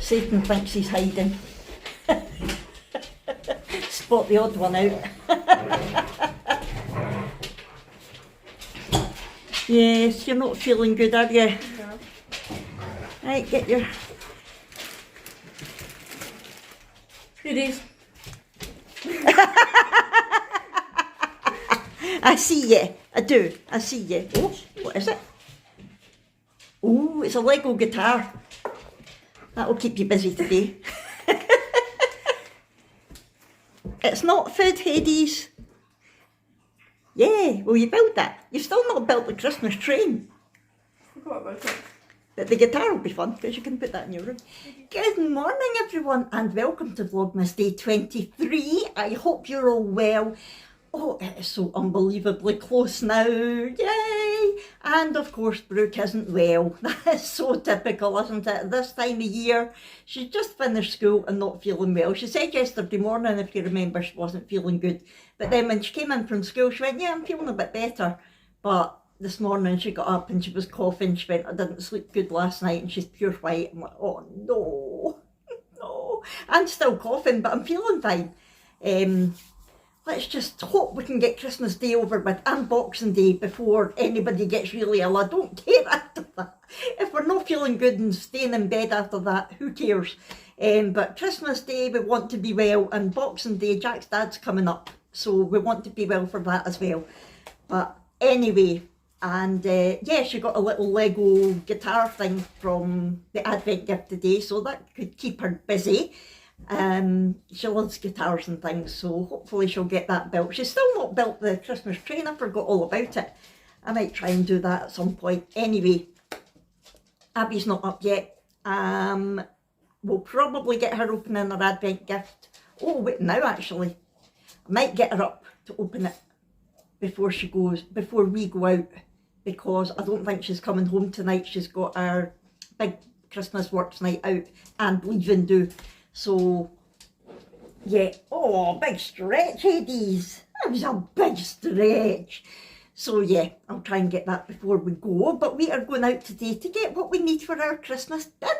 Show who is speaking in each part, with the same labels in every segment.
Speaker 1: Satan thinks he's hiding. Spot the odd one out. Yes, you're not feeling good, are you?
Speaker 2: No.
Speaker 1: Right, get your...
Speaker 2: Goodies.
Speaker 1: I see you. I do. I see you. Oh, what is it? Oh, it's a Lego guitar. That'll keep you busy today. It's not food, Hades. Yeah, will you build that? You've still not built the Christmas train.
Speaker 2: Forgot about it.
Speaker 1: But the guitar will be fun because you can put that in your room. Good morning everyone and welcome to Vlogmas Day 23. I hope you're all well. Oh, it is so unbelievably close now. Yay! And of course Brooke isn't well. That is so typical, isn't it? This time of year, she's just finished school and not feeling well. She said yesterday morning, if you remember, she wasn't feeling good. But then when she came in from school, she went, yeah, I'm feeling a bit better. But this morning she got up and she was coughing. She went, I didn't sleep good last night, and she's pure white. I'm like, oh no, no. I'm still coughing, but I'm feeling fine. Let's just hope we can get Christmas Day over with and Boxing Day before anybody gets really ill. I don't care after that. If we're not feeling good and staying in bed after that, who cares? But Christmas Day we want to be well, and Boxing Day, Jack's dad's coming up, so we want to be well for that as well. But anyway, and yeah, she got a little Lego guitar thing from the Advent gift today, so that could keep her busy. She loves guitars and things, so hopefully she'll get that built. She's still not built the Christmas train. I forgot all about it. I might try and do that at some point. Anyway, Abby's not up yet. We'll probably get her opening her Advent gift. Oh wait, now actually, I might get her up to open it before we go out, because I don't think she's coming home tonight. She's got our big Christmas works night out and leaving do. So, yeah, oh, big stretch, Hades. That was a big stretch. So, yeah, I'll try and get that before we go. But we are going out today to get what we need for our Christmas dinner.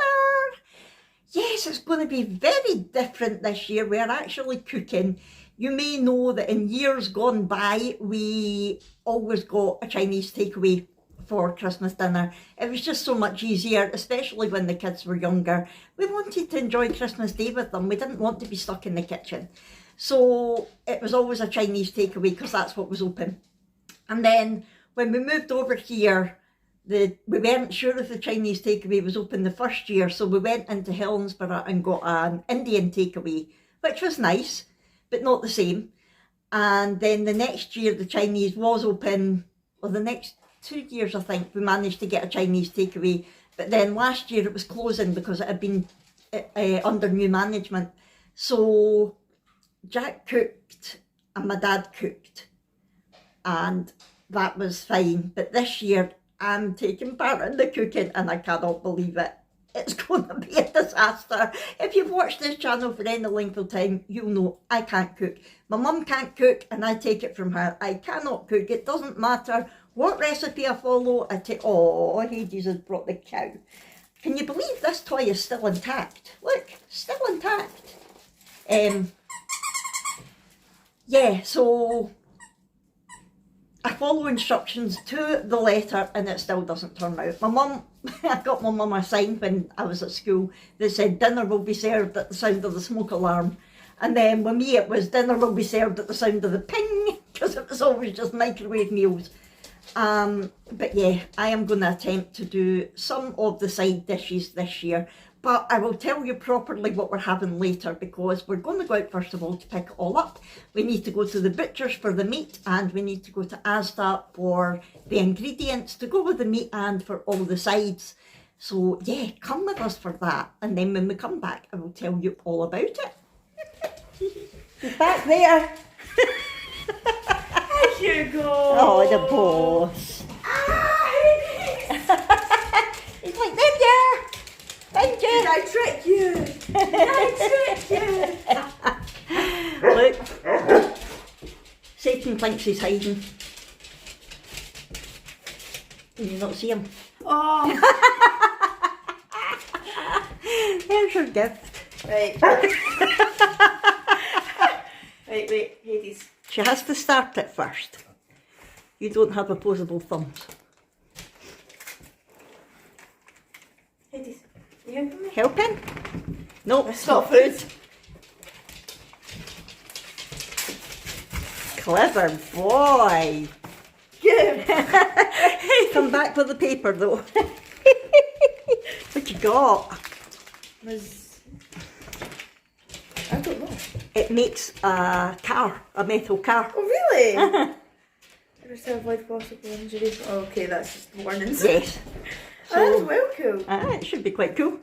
Speaker 1: Yes, it's going to be very different this year. We are actually cooking. You may know that in years gone by, we always got a Chinese takeaway for Christmas dinner. It was just so much easier, especially when the kids were younger. We wanted to enjoy Christmas Day with them. We didn't want to be stuck in the kitchen. So it was always a Chinese takeaway because that's what was open. And then when we moved over here, we weren't sure if the Chinese takeaway was open the first year, so we went into Helensburgh and got an Indian takeaway, which was nice, but not the same. And then the next year the Chinese was open, or the next 2 years I think, we managed to get a Chinese takeaway, but then last year it was closing because it had been under new management. So Jack cooked and my dad cooked, and that was fine. But this year I'm taking part in the cooking and I cannot believe it. It's going to be a disaster. If you've watched this channel for any length of time, you'll know I can't cook. My mum can't cook and I take it from her. I cannot cook. It doesn't matter what recipe I follow. I take... Oh, Hades has brought the cow. Can you believe this toy is still intact? Look, still intact. Yeah, so I follow instructions to the letter and it still doesn't turn out. My mum, I got my mum a sign when I was at school that said dinner will be served at the sound of the smoke alarm. And then with me it was dinner will be served at the sound of the ping, because it was always just microwave meals. But yeah, I am going to attempt to do some of the side dishes this year, but I will tell you properly what we're having later, because we're going to go out first of all to pick it all up. We need to go to the butcher's for the meat, and we need to go to Asda for the ingredients to go with the meat and for all the sides. So yeah, come with us for that, and then when we come back I will tell you all about it. He's back there.
Speaker 2: Here you go.
Speaker 1: Oh, the boss. He's like, there you are. Thank you.
Speaker 2: Did I trick you? Did I trick you?
Speaker 1: Look. Satan thinks he's hiding. Can you not see him?
Speaker 2: Oh.
Speaker 1: There treasure gift.
Speaker 2: Right. Right, wait, Hades.
Speaker 1: She has to start it first. You don't have opposable thumbs.
Speaker 2: Hades, are you helping me?
Speaker 1: Helping? No,
Speaker 2: It's not food.
Speaker 1: Clever boy.
Speaker 2: Good.
Speaker 1: Come back with the paper though. What you got?
Speaker 2: I don't know.
Speaker 1: It makes a car, a metal car.
Speaker 2: Oh, really? Ever to avoid possible injuries. Oh, okay, that's just warnings.
Speaker 1: Yes.
Speaker 2: Oh, that's well cool.
Speaker 1: It should be quite cool.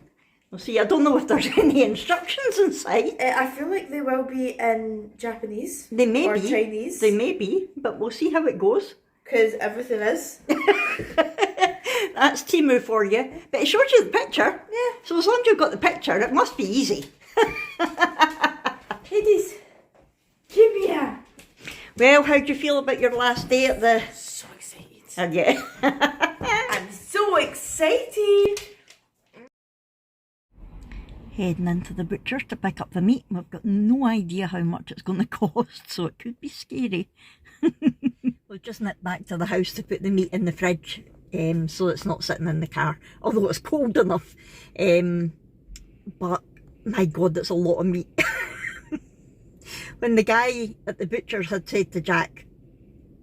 Speaker 1: We'll see. I don't know if there's any instructions inside.
Speaker 2: I feel like they will be in Japanese.
Speaker 1: They may
Speaker 2: or
Speaker 1: be.
Speaker 2: Chinese.
Speaker 1: They may be, but we'll see how it goes.
Speaker 2: Because everything is.
Speaker 1: That's Timu for you. But it shows you the picture.
Speaker 2: Yeah.
Speaker 1: So as long as you've got the picture, it must be easy.
Speaker 2: Hades, give me a.
Speaker 1: Well, how do you feel about your last day at the...
Speaker 2: So excited.
Speaker 1: Yeah.
Speaker 2: I'm so excited.
Speaker 1: Heading into the butcher's to pick up the meat. We've got no idea how much it's going to cost, so it could be scary. We've just nipped back to the house to put the meat in the fridge, so it's not sitting in the car, although it's cold enough. But my God, that's a lot of meat. When the guy at the butcher's had said to Jack,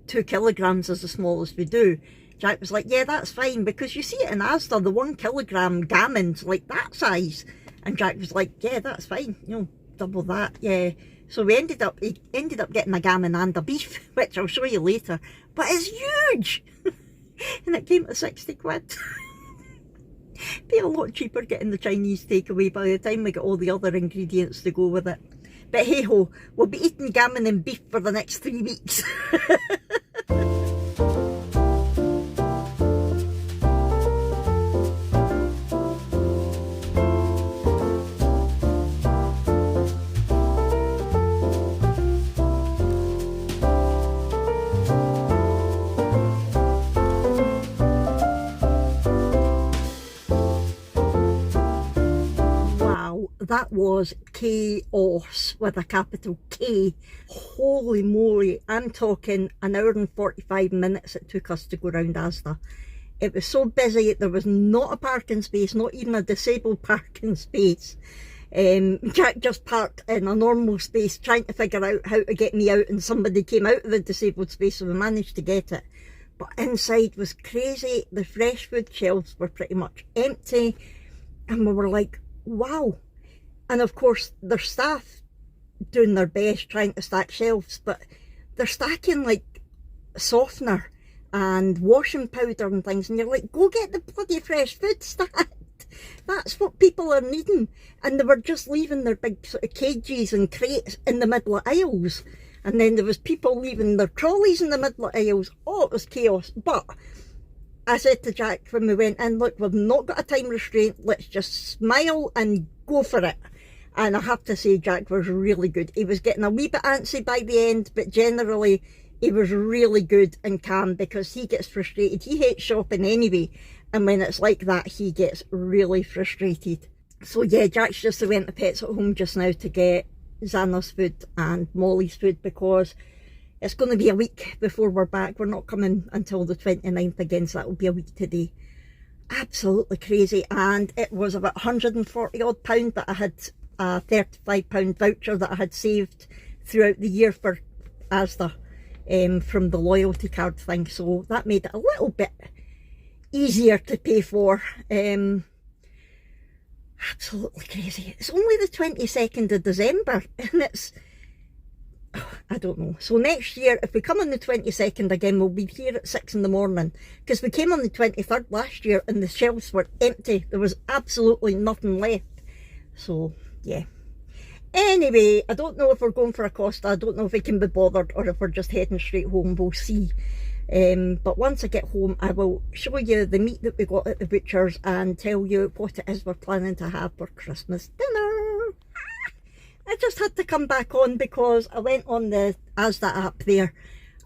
Speaker 1: 2 kilograms is the smallest we do, Jack was like, yeah, that's fine, because you see it in Asda, the 1 kilogram gammon's like that size. And Jack was like, yeah, that's fine, you know, double that, yeah. So he ended up getting a gammon and a beef, which I'll show you later. But it's huge! And it came to 60 quid. Be a lot cheaper getting the Chinese takeaway by the time we get all the other ingredients to go with it. But hey ho, we'll be eating gammon and beef for the next 3 weeks. That was chaos with a capital K. Holy moly, I'm talking an hour and 45 minutes it took us to go round Asda. It was so busy, there was not a parking space, not even a disabled parking space. Jack just parked in a normal space trying to figure out how to get me out, and somebody came out of the disabled space, so we managed to get it. But inside was crazy. The fresh food shelves were pretty much empty, and we were like, wow. And of course, their staff doing their best trying to stack shelves, but they're stacking like softener and washing powder and things, and you're like, go get the bloody fresh food stacked. That's what people are needing. And they were just leaving their big sort of cages and crates in the middle of aisles. And then there was people leaving their trolleys in the middle of aisles. Oh, it was chaos. But I said to Jack when we went in, look, we've not got a time restraint. Let's just smile and go for it. And I have to say, Jack was really good. He was getting a wee bit antsy by the end, but generally he was really good and calm, because he gets frustrated. He hates shopping anyway, and when it's like that, he gets really frustrated. So yeah, Jack's just went to Pets at Home just now to get Xana's food and Molly's food, because it's going to be a week before we're back. We're not coming until the 29th again, so that will be a week today. Absolutely crazy. And it was about £140 odd that I had a £35 voucher that I had saved throughout the year for Asda from the loyalty card thing, so that made it a little bit easier to pay for. Absolutely crazy. It's only the 22nd of December and it's, I don't know. So next year, if we come on the 22nd again, we'll be here at 6 in the morning, because we came on the 23rd last year and the shelves were empty. There was absolutely nothing left. So yeah. Anyway, I don't know if we're going for a Costa. I don't know if we can be bothered or if we're just heading straight home. We'll see. But once I get home, I will show you the meat that we got at the butcher's and tell you what it is we're planning to have for Christmas dinner. I just had to come back on because I went on the Asda app there,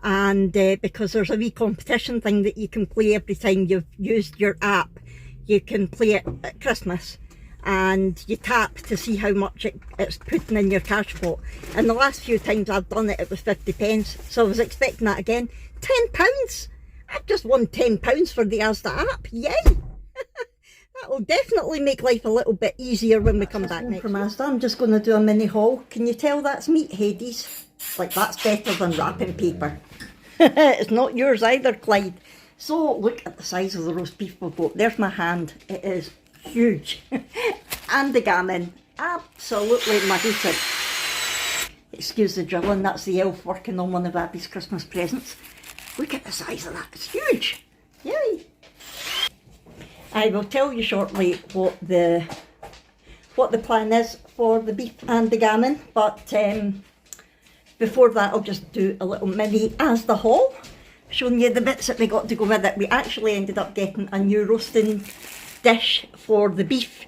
Speaker 1: and because there's a wee competition thing that you can play every time you've used your app. You can play it at Christmas. and you tap to see how much it's putting in your cash pot. And the last few times I've done it, it was 50 pence. So I was expecting that again. £10! I've just won £10 for the Asda app. Yay! That will definitely make life a little bit easier when we come back next from Asda. I'm just going to do a mini haul. Can you tell that's meat, Hades? Like, that's better than wrapping paper. It's not yours either, Clyde. So look at the size of the roast beef we've got. There's my hand. It is huge. And the gammon, absolutely magnificent. Excuse the drilling, that's the elf working on one of Abby's Christmas presents. Look at the size of that, it's huge. Yay! I will tell you shortly what the plan is for the beef and the gammon, but before that I'll just do a little mini Asda haul, showing you the bits that we got to go with it. We actually ended up getting a new roasting dish for the beef.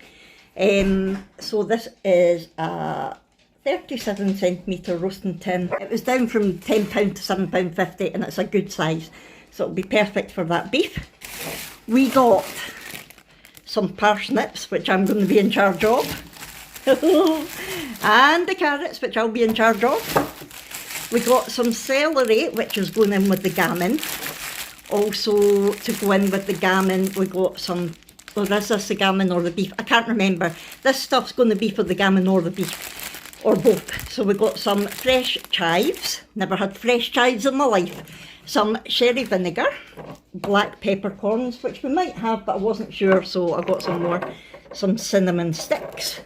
Speaker 1: So this is a 37 centimetre roasting tin. It was down from £10 to £7.50 and it's a good size, so it'll be perfect for that beef. We got some parsnips, which I'm going to be in charge of, and the carrots, which I'll be in charge of. We got some celery, which is going in with the gammon. Also to go in with the gammon, we got some, or is this the gammon or the beef? I can't remember. This stuff's going to be for the gammon or the beef, or both. So we got some fresh chives. Never had fresh chives in my life. Some sherry vinegar, black peppercorns, which we might have, but I wasn't sure, so I got some more. Some cinnamon sticks,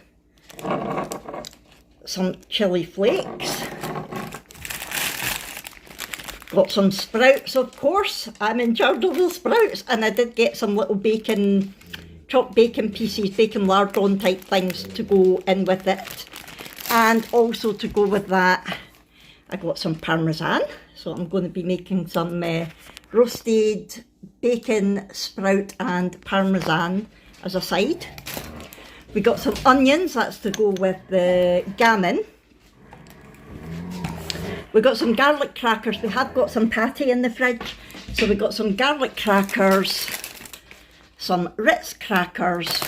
Speaker 1: some chilli flakes. Got some sprouts, of course. I'm in charge of the sprouts, and I did get some little bacon, chopped bacon pieces, bacon lardon type things to go in with it. And also to go with that, I got some parmesan. So I'm going to be making some roasted bacon, sprout and parmesan as a side. We got some onions, that's to go with the gammon. We got some garlic crackers. We have got some patty in the fridge. So we got some garlic crackers, some Ritz crackers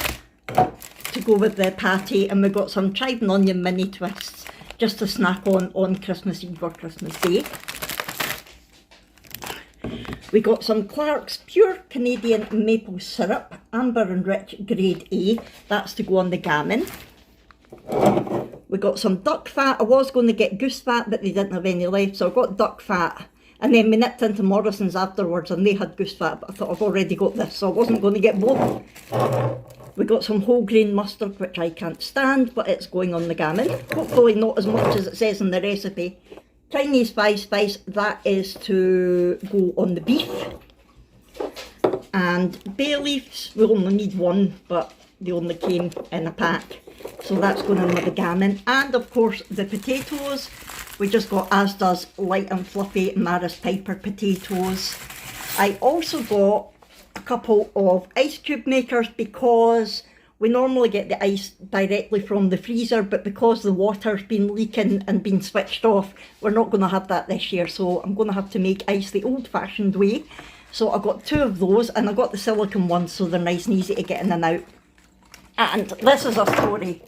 Speaker 1: to go with the patty, and we got some chive and onion mini twists just to snack on Christmas Eve or Christmas Day. We got some Clark's Pure Canadian Maple Syrup, amber and rich grade A, that's to go on the gammon. We got some duck fat. I was going to get goose fat, but they didn't have any left, so I got duck fat. And then we nipped into Morrison's afterwards and they had goose fat, but I thought I've already got this, so I wasn't going to get both. We got some whole grain mustard, which I can't stand, but it's going on the gammon. Hopefully not as much as it says in the recipe. Chinese five spice, that is to go on the beef. And bay leaves, we only need one, but they only came in a pack. So that's going in with the gammon. And of course the potatoes, we just got Asda's light and fluffy Maris Piper potatoes. I also got a couple of ice cube makers because we normally get the ice directly from the freezer, but because the water's been leaking and been switched off, we're not going to have that this year. So I'm going to have to make ice the old-fashioned way. So I got two of those, and I got the silicone ones, so they're nice and easy to get in and out. And this is a story.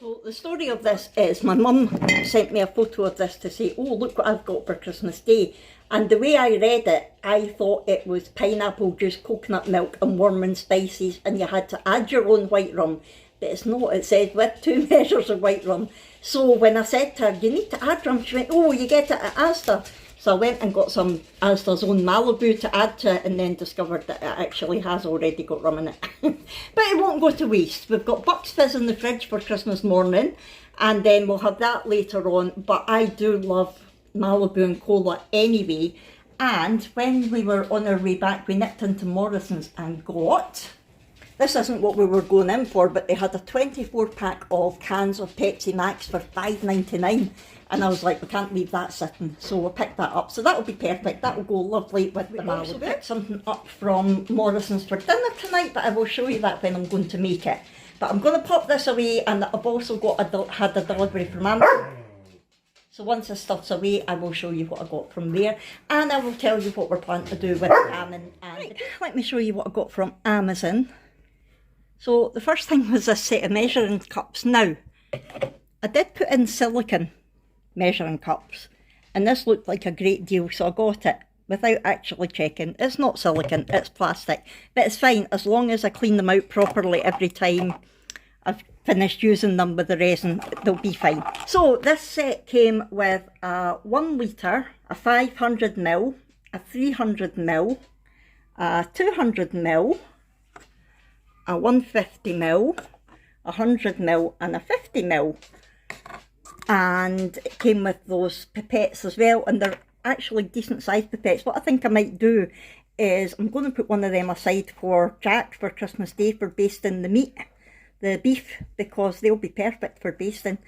Speaker 1: So the story of this is my mum sent me a photo of this to say, oh, look what I've got for Christmas Day. And the way I read it, I thought it was pineapple juice, coconut milk and warm and spices, and you had to add your own white rum. But it's not, it says with 2 measures of white rum. So when I said to her, you need to add rum, she went, oh, you get it at Asda. So I went and got some Asda's own Malibu to add to it, and then discovered that it actually has already got rum in it. But it won't go to waste. We've got Bucks Fizz in the fridge for Christmas morning, and then we'll have that later on. But I do love Malibu and cola anyway. And when we were on our way back, we nipped into Morrison's and got, this isn't what we were going in for, but they had a 24 pack of cans of Pepsi Max for $5.99. And I was like, we can't leave that sitting, so we'll pick that up. So that'll be perfect, that will go lovely with the Malibu. We picked something up from Morrison's for dinner tonight, but I will show you that when I'm going to make it. But I'm going to pop this away, and I've also got had a delivery from Amazon. So once this stuff's away, I will show you what I got from there, and I will tell you what we're planning to do with the gammon. And let me show you what I got from Amazon. So the first thing was this set of measuring cups. Now, I did put in silicone measuring cups, and this looked like a great deal, so I got it without actually checking. It's not silicone, it's plastic, but it's fine as long as I clean them out properly every time I've finished using them with the resin, they'll be fine. So this set came with a 1 litre, a 500ml, a 300ml, a 200ml, a 150ml, a 100ml and a 50ml. And it came with those pipettes as well, and they're actually decent sized pipettes. What I think I might do is I'm going to put one of them aside for Jack for Christmas Day for basting the meat, the beef, because they'll be perfect for basting.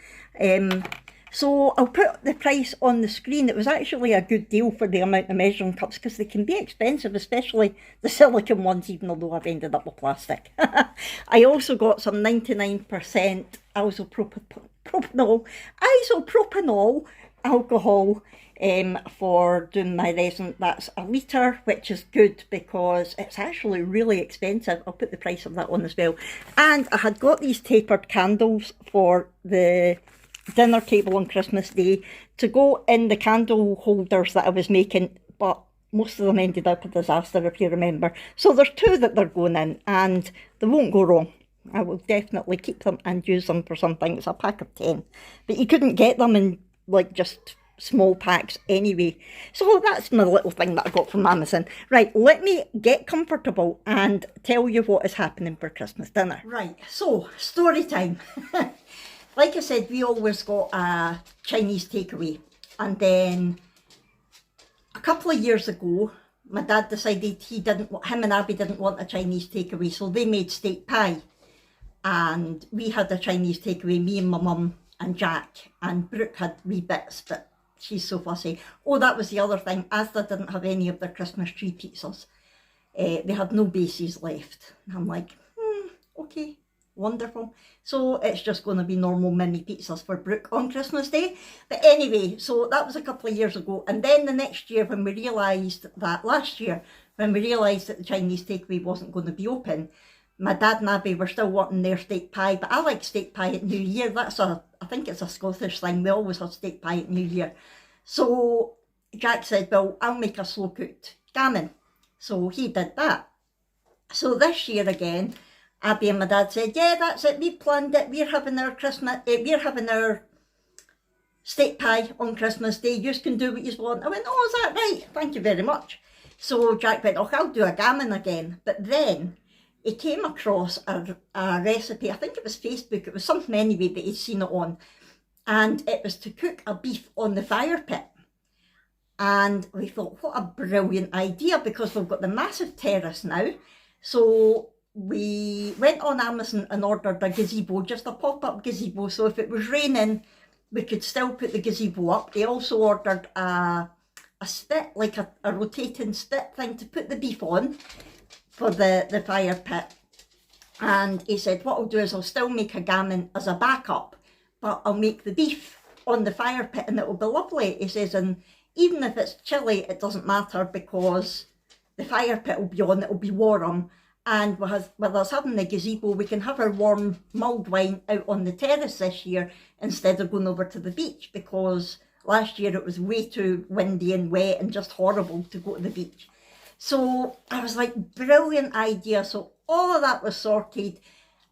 Speaker 1: So I'll put the price on the screen. It was actually a good deal for the amount of measuring cups because they can be expensive, especially the silicone ones, even though I've ended up with plastic. I also got some 99% isopropanol alcohol for doing my resin. That's a litre, which is good because it's actually really expensive. I'll put the price of that on as well. And I had got these tapered candles for the dinner table on Christmas Day to go in the candle holders that I was making, but most of them ended up a disaster, if you remember. So there's 2 that they're going in, and they won't go wrong. I will definitely keep them and use them for something. It's a pack of 10, but you couldn't get them in like just small packs anyway. So that's my little thing that I got from Amazon. Right, let me get comfortable and tell you what is happening for Christmas dinner. Right, so story time. Like I said, we always got a Chinese takeaway, and then a couple of years ago my dad decided him and Abby didn't want a Chinese takeaway, so they made steak pie, and we had a Chinese takeaway, me and my mum and Jack, and Brooke had wee bits, but she's so fussy. Oh, that was the other thing, Asda didn't have any of their Christmas tree pizzas. They had no bases left. And I'm like, okay, wonderful. So it's just going to be normal mini pizzas for Brooke on Christmas Day. But anyway, so that was a couple of years ago. And then the next year when we realised that, last year, when we realised that the Chinese takeaway wasn't going to be open, my dad and Abby were still wanting their steak pie. But I like steak pie at New Year. I think it's a Scottish thing. We always have steak pie at New Year. So Jack said, well, I'll make a slow cooked gammon. So he did that. So this year again, Abby and my dad said, yeah, that's it, we planned it, we're having our steak pie on Christmas Day, you can do what you want. I went, oh, is that right? Thank you very much. So Jack went, oh, I'll do a gammon again. But then he came across a recipe, I think it was Facebook, it was something anyway that he'd seen it on, and it was to cook a beef on the fire pit. And we thought, what a brilliant idea, because we've got the massive terrace now. So we went on Amazon and ordered a gazebo, just a pop-up gazebo, so if it was raining we could still put the gazebo up. They also ordered a spit, like a rotating spit thing to put the beef on for the fire pit. And he said, what I'll do is I'll still make a gammon as a backup, but I'll make the beef on the fire pit and it'll be lovely. He says, and even if it's chilly, it doesn't matter because the fire pit will be on, it'll be warm. And with us having the gazebo, we can have our warm mulled wine out on the terrace this year instead of going over to the beach, because last year it was way too windy and wet and just horrible to go to the beach. So I was like, brilliant idea. So all of that was sorted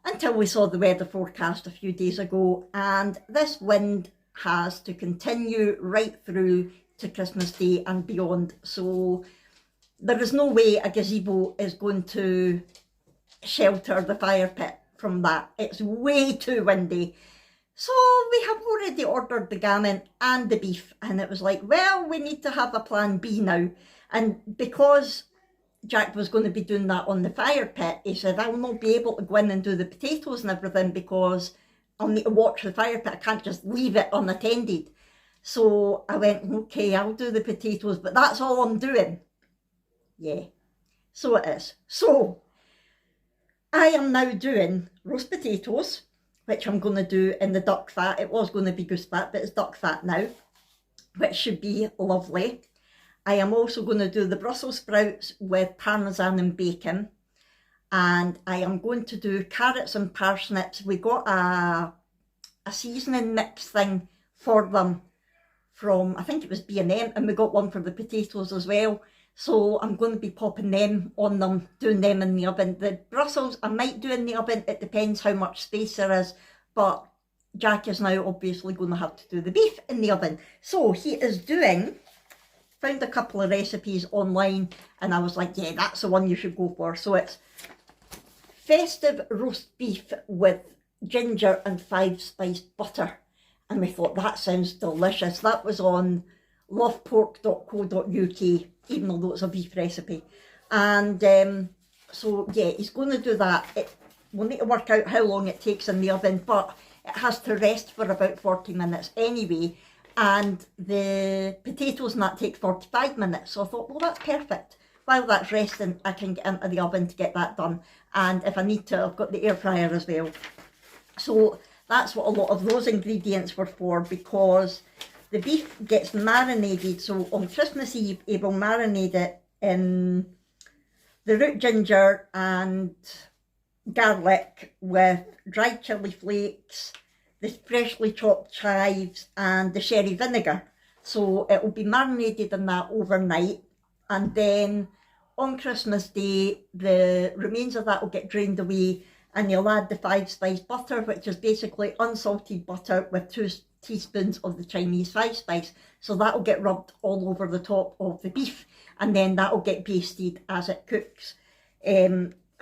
Speaker 1: until we saw the weather forecast a few days ago, and this wind has to continue right through to Christmas Day and beyond. So there is no way a gazebo is going to shelter the fire pit from that. It's way too windy. So we have already ordered the gammon and the beef, and it was like, well, we need to have a plan B now. And because Jack was going to be doing that on the fire pit, he said, I'll not be able to go in and do the potatoes and everything because I'll need to watch the fire pit. I can't just leave it unattended. So I went, okay, I'll do the potatoes, but that's all I'm doing. Yeah, so it is. So I am now doing roast potatoes, which I'm going to do in the duck fat. It was going to be goose fat, but it's duck fat now, which should be lovely. I am also going to do the Brussels sprouts with parmesan and bacon. and I am going to do carrots and parsnips. We got a seasoning mix thing for them from, I think it was B&M, and we got one for the potatoes as well. So I'm going to be popping them on them, doing them in the oven. The Brussels I might do in the oven, it depends how much space there is, but Jack is now obviously going to have to do the beef in the oven. So he is doing, found a couple of recipes online, and I was like, yeah, that's the one you should go for. So it's festive roast beef with ginger and 5-spice butter. And we thought, that sounds delicious. That was on lovepork.co.uk, even though it's a beef recipe. And so, yeah, he's going to do that. We'll need to work out how long it takes in the oven, but it has to rest for about 40 minutes anyway. And the potatoes and that take 45 minutes. So I thought, well, that's perfect. While that's resting, I can get into the oven to get that done. And if I need to, I've got the air fryer as well. So that's what a lot of those ingredients were for, because the beef gets marinated. So on Christmas Eve, he will marinate it in the root ginger and garlic with dried chilli flakes, the freshly chopped chives, and the sherry vinegar. So it will be marinated in that overnight, and then on Christmas Day, the remains of that will get drained away, and you'll add the 5-spice butter, which is basically unsalted butter with 2 teaspoons of the Chinese 5-spice. So that will get rubbed all over the top of the beef, and then that will get basted as it cooks.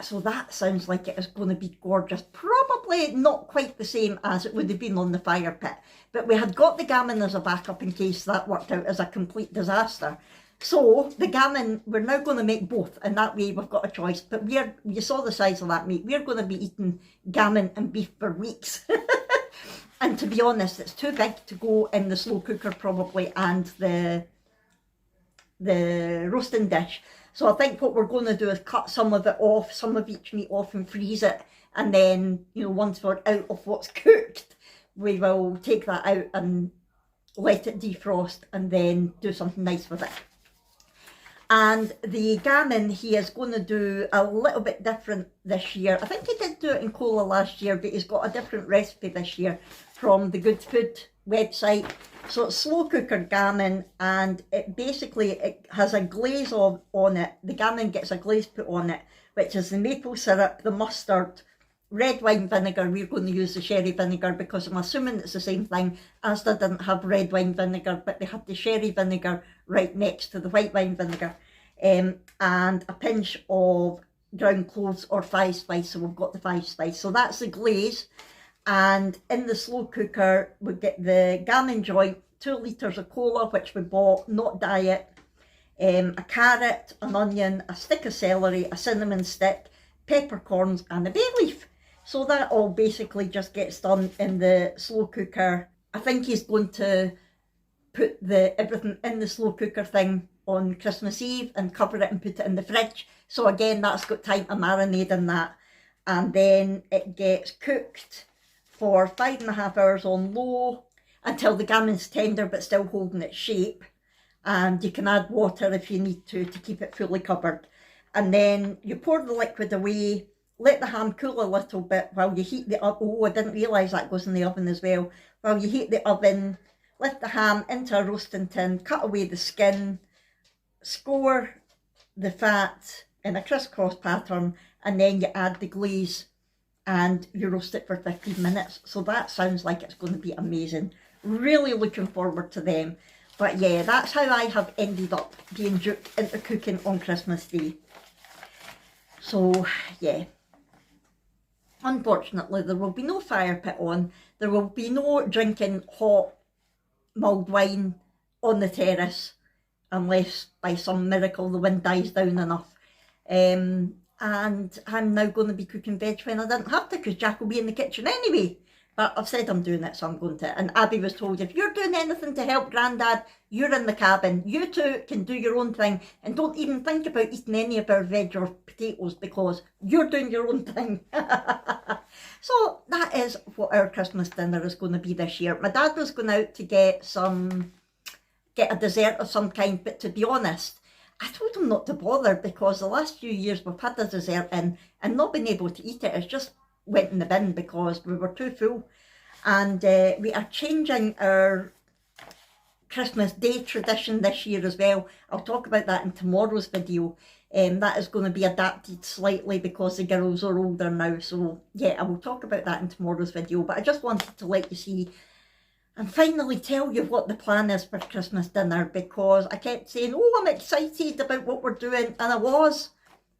Speaker 1: So that sounds like it is going to be gorgeous. Probably not quite the same as it would have been on the fire pit, but we had got the gammon as a backup in case that worked out as a complete disaster. So the gammon, we're now going to make both, and that way we've got a choice. But you saw the size of that meat. We're going to be eating gammon and beef for weeks. And to be honest, it's too big to go in the slow cooker probably, and the roasting dish. So I think what we're going to do is cut some of it off, some of each meat off, and freeze it. And then, you know, once we're out of what's cooked, we will take that out and let it defrost, and then do something nice with it. And the gammon, he is going to do a little bit different this year. I think he did do it in cola last year, but he's got a different recipe this year from the Good Food website. So it's slow cooker gammon, and it has a glaze on it. The gammon gets a glaze put on it, which is the maple syrup, the mustard, red wine vinegar. We're going to use the sherry vinegar because I'm assuming it's the same thing. Asda didn't have red wine vinegar, but they had the sherry vinegar right next to the white wine vinegar. And a pinch of ground cloves or 5-spice. So we've got the 5-spice. So that's the glaze. And in the slow cooker, we get the gammon joint, 2 litres of cola, which we bought, not diet, a carrot, an onion, a stick of celery, a cinnamon stick, peppercorns, and a bay leaf. So that all basically just gets done in the slow cooker. I think he's going to put everything in the slow cooker thing on Christmas Eve and cover it and put it in the fridge. So again, that's got time to marinate in that. And then it gets cooked for 5.5 hours on low until the gammon's tender but still holding its shape. And you can add water if you need to keep it fully covered. And then you pour the liquid away, let the ham cool a little bit while you heat the oven. Oh, I didn't realise that goes in the oven as well. While you heat the oven, lift the ham into a roasting tin, cut away the skin, score the fat in a crisscross pattern, and then you add the glaze and you roast it for 15 minutes. So that sounds like it's going to be amazing. Really looking forward to them. But yeah, that's how I have ended up being duped into cooking on Christmas Day. So yeah, unfortunately there will be no fire pit on. There will be no drinking hot mulled wine on the terrace unless by some miracle the wind dies down enough. And I'm now going to be cooking veg when I didn't have to, because Jack will be in the kitchen anyway. But I've said I'm doing it, so I'm going to. And Abby was told, if you're doing anything to help Grandad, you're in the cabin. You two can do your own thing, and don't even think about eating any of our veg or potatoes, because you're doing your own thing. So that is what our Christmas dinner is going to be this year. My dad was going out to get a dessert of some kind, but to be honest, I told him not to bother because the last few years we've had the dessert in and not been able to eat it. It's just went in the bin because we were too full. And we are changing our Christmas Day tradition this year as well. I'll talk about that in tomorrow's video. That is going to be adapted slightly because the girls are older now. So yeah, I will talk about that in tomorrow's video. But I just wanted to let you see and finally tell you what the plan is for Christmas dinner, because I kept saying, oh, I'm excited about what we're doing, and I was,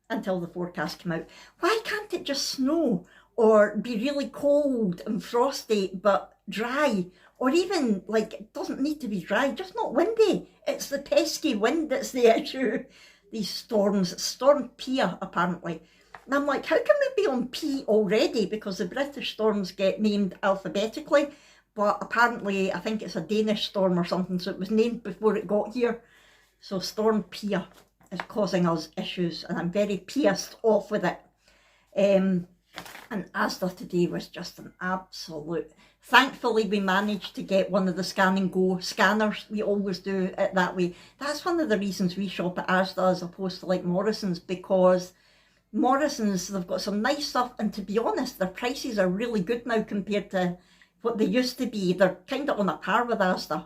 Speaker 1: until the forecast came out. Why can't it just snow or be really cold and frosty but dry? Or even, like, it doesn't need to be dry, just not windy. It's the pesky wind that's the issue. These storms, Storm Pia apparently. And I'm like, how can we be on P already? Because the British storms get named alphabetically. But apparently, I think it's a Danish storm or something, so it was named before it got here. So Storm Pia is causing us issues, and I'm very pissed off with it. And Asda today was just an absolute... Thankfully, we managed to get one of the Scan and Go scanners. We always do it that way. That's one of the reasons we shop at Asda as opposed to like Morrison's, because Morrison's, they've got some nice stuff, and to be honest, their prices are really good now compared to what they used to be. They're kind of on a par with Asda.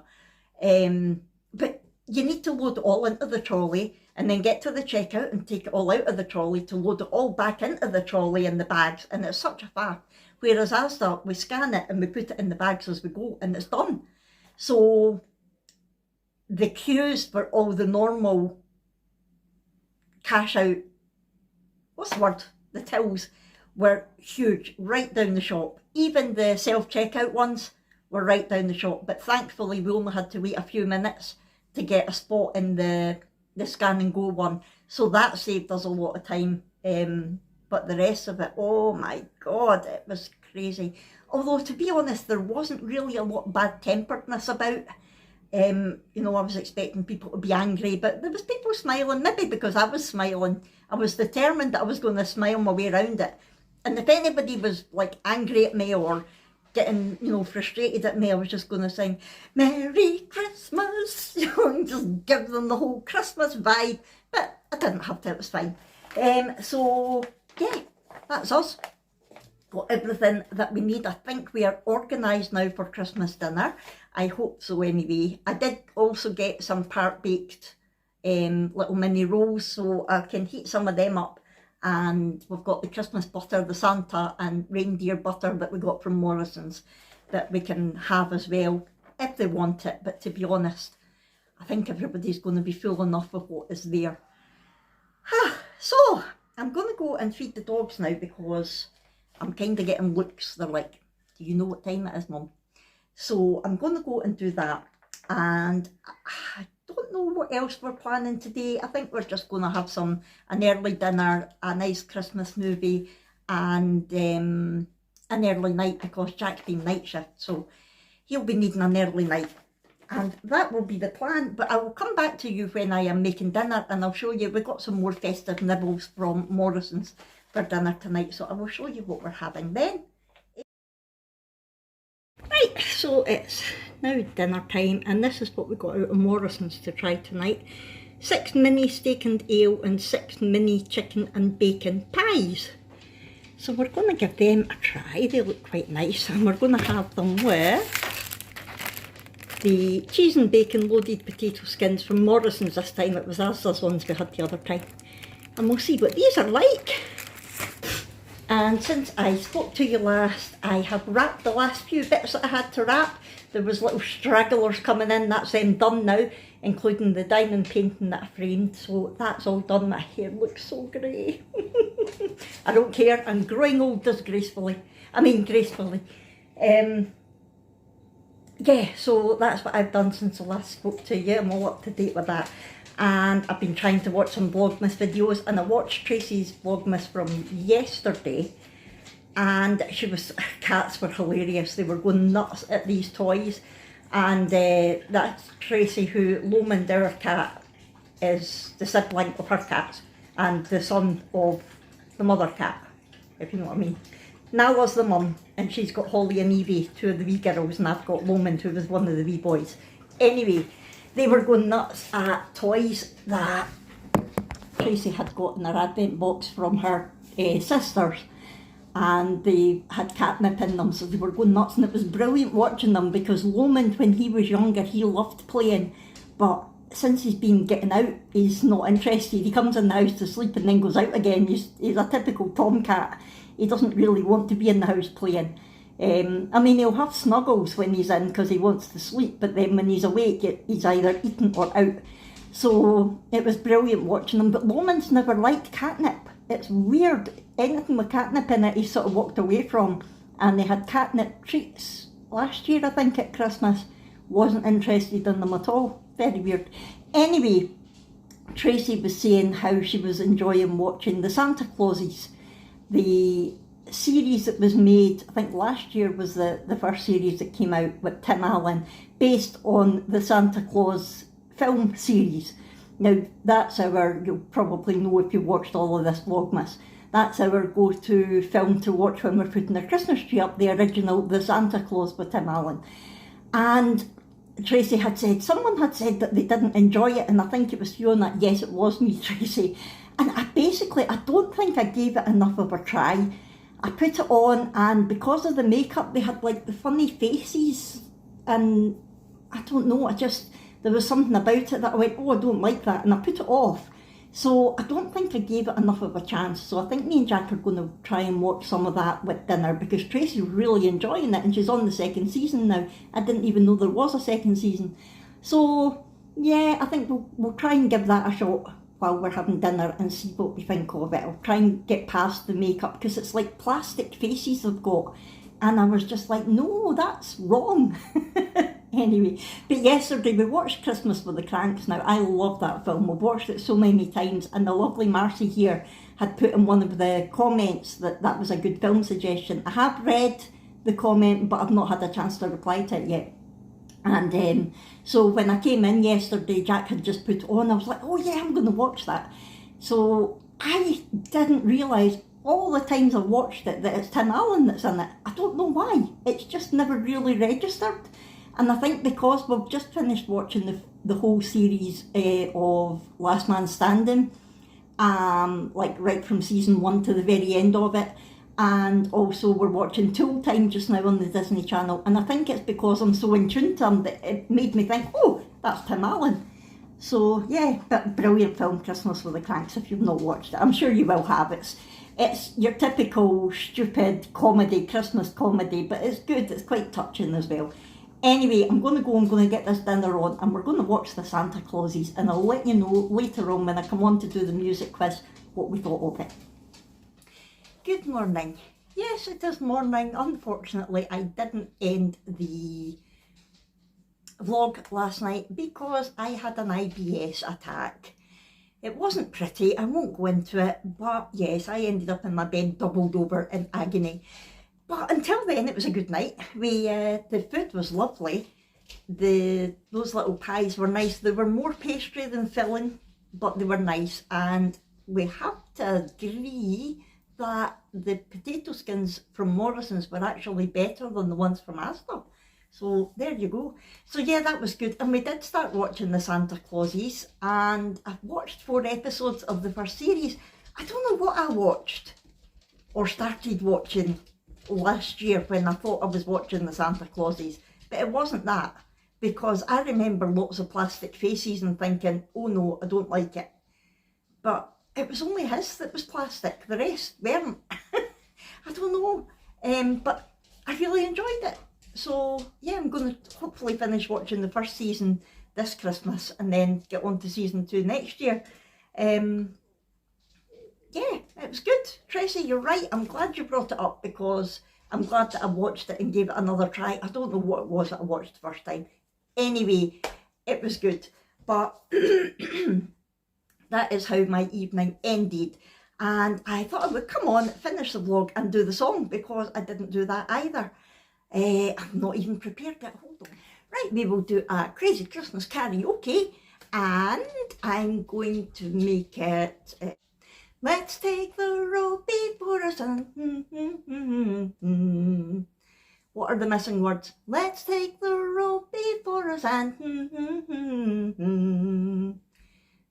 Speaker 1: But you need to load it all into the trolley and then get to the checkout and take it all out of the trolley to load it all back into the trolley in the bags, and it's such a faff. Whereas Asda, we scan it and we put it in the bags as we go and it's done. So the queues for all the normal cash out, what's the word? The tills were huge, right down the shop. Even the self-checkout ones were right down the shop. But thankfully we only had to wait a few minutes to get a spot in the Scan and Go one. So that saved us a lot of time. But the rest of it, oh my God, it was crazy. Although, to be honest, there wasn't really a lot of bad-temperedness about. You know, I was expecting people to be angry, but there was people smiling, maybe because I was smiling. I was determined that I was going to smile my way around it. And if anybody was, like, angry at me or getting, you know, frustrated at me, I was just going to sing, Merry Christmas, you know, and just give them the whole Christmas vibe. But I didn't have to, it was fine. So... yeah, that's us. Got everything that we need. I think we are organised now for Christmas dinner. I hope so anyway. I did also get some part-baked little mini rolls, so I can heat some of them up. And we've got the Christmas butter, the Santa and reindeer butter that we got from Morrison's that we can have as well, if they want it. But to be honest, I think everybody's going to be full enough of what is there. So... I'm going to go and feed the dogs now because I'm kind of getting looks. They're like, do you know what time it is, Mum? So I'm going to go and do that. And I don't know what else we're planning today. I think we're just going to have an early dinner, a nice Christmas movie, and an early night because Jack's been night shift. So he'll be needing an early night. And that will be the plan, but I will come back to you when I am making dinner and I'll show you. We've got some more festive nibbles from Morrison's for dinner tonight, so I will show you what we're having then. Right, so it's now dinner time and this is what we got out of Morrison's to try tonight. 6 mini steak and ale and 6 mini chicken and bacon pies. So we're going to give them a try. They look quite nice, and we're going to have them with the cheese and bacon loaded potato skins from Morrison's this time. It was Asda's ones we had the other time. And we'll see what these are like. And since I spoke to you last, I have wrapped the last few bits that I had to wrap. There was little stragglers coming in, that's them done now, including the diamond painting that I framed. So that's all done. My hair looks so grey. I don't care, I'm growing old disgracefully. I mean gracefully. Yeah, so that's what I've done since I last spoke to you. I'm all up to date with that. And I've been trying to watch some Vlogmas videos, and I watched Tracy's Vlogmas from yesterday, and cats were hilarious. They were going nuts at these toys, and that's Tracy, who Loman, our cat, is the sibling of her cats, and the son of the mother cat, if you know what I mean. Nala's the mum, and she's got Holly and Evie, 2 of the wee girls, and I've got Loman, who was one of the wee boys. Anyway, they were going nuts at toys that Tracy had gotten her advent box from her sisters, and they had catnip in them, so they were going nuts, and it was brilliant watching them because Lomond, when he was younger, he loved playing, but since he's been getting out, he's not interested. He comes in the house to sleep and then goes out again. He's a typical tomcat. He doesn't really want to be in the house playing. I mean, he'll have snuggles when he's in because he wants to sleep, but then when he's awake, he's either eating or out. So it was brilliant watching him, but Lomond's never liked catnip. It's weird. Anything with catnip in it, he sort of walked away from. And they had catnip treats last year, I think, at Christmas. Wasn't interested in them at all. Very weird. Anyway, Tracy was saying how she was enjoying watching the Santa Clauses. The series that was made, I think last year was the first series that came out with Tim Allen, based on the Santa Claus film series. Now, that's our, you'll probably know if you've watched all of this Vlogmas, that's our go-to film to watch when we're putting the Christmas tree up, the original, The Santa Claus with Tim Allen. And Tracy had said, someone had said that they didn't enjoy it, and I think it was Fiona. Yes, it was me, Tracy. And I don't think I gave it enough of a try. I put it on, and because of the makeup, they had like the funny faces, and I don't know, there was something about it that I went, oh, I don't like that, and I put it off. So I don't think I gave it enough of a chance. So I think me and Jack are going to try and watch some of that with dinner because Tracy's really enjoying it and she's on the second season now. I didn't even know there was a second season. So yeah, I think we'll try and give that a shot while we're having dinner and see what we think of it. I'll try and get past the makeup because it's like plastic faces they've got. And I was just like, no, that's wrong. Anyway, but yesterday we watched Christmas with the Cranks. Now, I love that film. We've watched it so many times, and the lovely Marcy here had put in one of the comments that was a good film suggestion. I have read the comment, but I've not had a chance to reply to it yet. And so when I came in yesterday, Jack had just put it on. I was like, oh yeah, I'm going to watch that. So I didn't realise all the times I watched it that it's Tim Allen that's in it. I don't know why. It's just never really registered. And I think because we've just finished watching the whole series of Last Man Standing, like right from season 1 to the very end of it, and also we're watching Tool Time just now on the Disney Channel, and I think it's because I'm so in tune to him that it made me think, oh, that's Tim Allen. So yeah, but brilliant film, Christmas with the Cranks, if you've not watched it. I'm sure you will have. It's your typical stupid comedy, Christmas comedy, but it's good, it's quite touching as well. Anyway, I'm going to get this dinner on and we're going to watch the Santa Clauses, and I'll let you know later on when I come on to do the music quiz what we thought of it. Good morning. Yes, it is morning. Unfortunately, I didn't end the vlog last night because I had an IBS attack. It wasn't pretty, I won't go into it, but yes, I ended up in my bed doubled over in agony. But until then, it was a good night. The food was lovely. Those little pies were nice. They were more pastry than filling, but they were nice. And we have to agree that the potato skins from Morrison's were actually better than the ones from Asda. So there you go. So yeah, that was good. And we did start watching the Santa Clauses, and I've watched 4 episodes of the first series. I don't know what I watched or started watching last year when I thought I was watching the Santa Clauses, but it wasn't that, because I remember lots of plastic faces and thinking, oh no, I don't like it. But it was only his that was plastic, the rest weren't. I don't know, but I really enjoyed it. So yeah, I'm going to hopefully finish watching the first season this Christmas and then get on to season 2 next year. Yeah, it was good. Tracy, you're right. I'm glad you brought it up because I'm glad that I watched it and gave it another try. I don't know what it was that I watched the first time. Anyway, it was good. But that is how my evening ended. And I thought I would come on, finish the vlog and do the song because I didn't do that either. I'm not even prepared yet. Hold on. Right, we will do a Crazy Christmas karaoke. And I'm going to make it... let's take the road before us and what are the missing words? Let's take the road before us and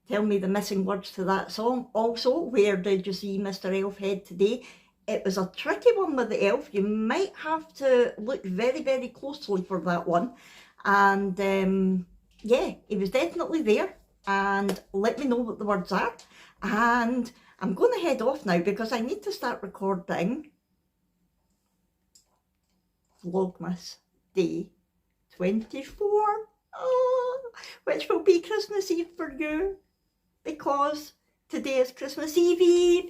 Speaker 1: till tell me the missing words to that song. Also, where did you see Mr. Elf head today? It was a tricky one with the elf. You might have to look very, very closely for that one. And yeah, he was definitely there. And let me know what the words are. And I'm going to head off now because I need to start recording Vlogmas Day 24, which will be Christmas Eve for you, because today is Christmas Eve. Yay!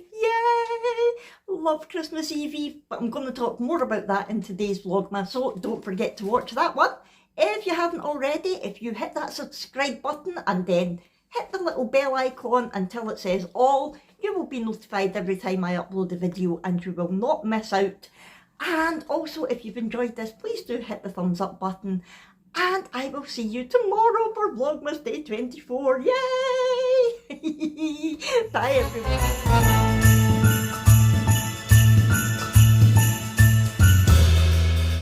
Speaker 1: Love Christmas Eve, but I'm going to talk more about that in today's Vlogmas, so don't forget to watch that one. If you haven't already, if you hit that subscribe button and then hit the little bell icon until it says all, you will be notified every time I upload a video and you will not miss out. And also, if you've enjoyed this, please do hit the thumbs up button. And I will see you tomorrow for Vlogmas Day 24. Yay! Bye everyone.